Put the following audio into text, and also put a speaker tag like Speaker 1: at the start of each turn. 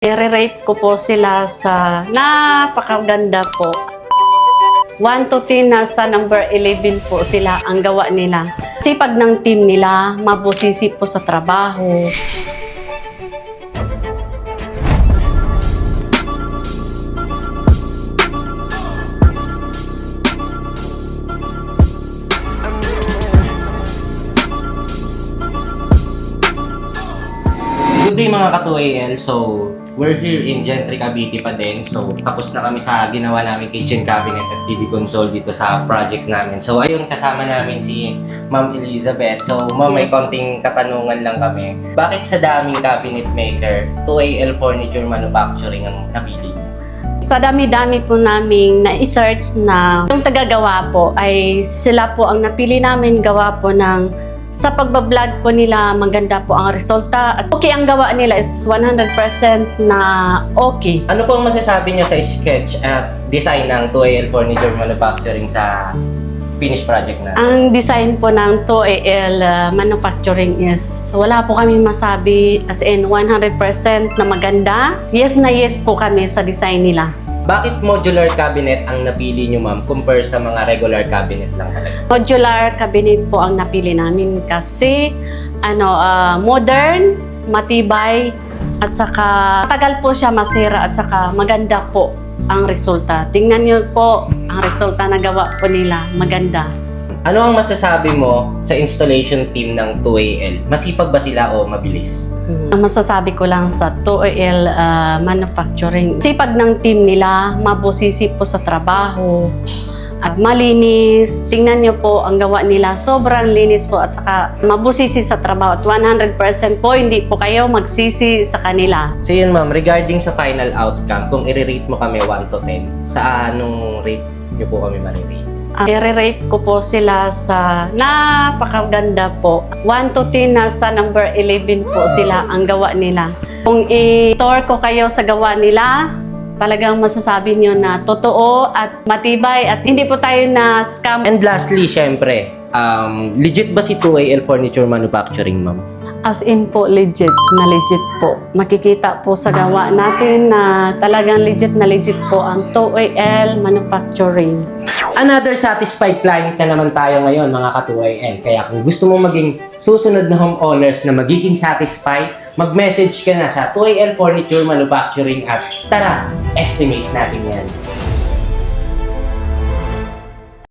Speaker 1: I-rate ko po sila sa napakaganda po. 1 to 10 na sa number 11 po sila ang gawa nila. Sipag ng team nila, mabusisi po sa trabaho.
Speaker 2: Good day mga ka-2AL. So, we're here in Gentry, Cavite pa din. So, tapos na kami sa ginawa namin kitchen cabinet at TV console dito sa project namin. So, ayun, kasama namin si Ma'am Elizabeth. So, Ma'am, may
Speaker 1: Yes.
Speaker 2: konting katanungan lang kami. Bakit sa daming cabinet maker, 2AL Furniture Manufacturing ang napili?
Speaker 1: Sa dami-dami po naming na-search na yung tagagawa po ay sila po ang napili namin gawa po ng sa pagbablog po nila maganda po ang resulta at okay ang gawa nila is 100% na okay.
Speaker 2: Ano pong masasabi niyo sa sketch at design ng 2AL Furniture Manufacturing sa finished project na?
Speaker 1: Ang design po ng 2AL Manufacturing is wala po kami masabi as in 100% na maganda. Yes na yes po kami sa design nila.
Speaker 2: Bakit modular cabinet ang napili niyo, ma'am, compare sa mga regular cabinet lang talaga?
Speaker 1: Modular cabinet po ang napili namin kasi modern, matibay, at saka tagal po siya masira at saka maganda po ang resulta. Tingnan niyo po ang resulta na gawa po nila, maganda.
Speaker 2: Ano ang masasabi mo sa installation team ng 2AL? Masipag ba sila o mabilis?
Speaker 1: Ang masasabi ko lang sa 2AL Manufacturing, sipag ng team nila, mabusisi po sa trabaho, at malinis. Tingnan niyo po ang gawa nila, sobrang linis po at saka mabusisi sa trabaho at 100% po hindi po kayo magsisi sa kanila.
Speaker 2: So yun, ma'am, regarding sa final outcome, kung i-rate mo kami 1 to 10, sa anong rate niyo po kami ma-rate?
Speaker 1: I-rate ko po sila sa napakaganda po. 1 to 10 na sa number 11 po sila ang gawa nila. Kung i-tour ko kayo sa gawa nila, talagang masasabi nyo na totoo at matibay at hindi po tayo na scam.
Speaker 2: And lastly, syempre, legit ba si 2AL Furniture Manufacturing, ma'am?
Speaker 1: As in po, legit po. Makikita po sa gawa natin na talagang legit po ang 2AL Manufacturing.
Speaker 2: Another satisfied client na naman tayo ngayon, mga ka-2AL. Kaya kung gusto mo maging susunod na homeowners na magiging satisfied, mag-message ka na sa 2AL Furniture Manufacturing at tara, estimate natin yan.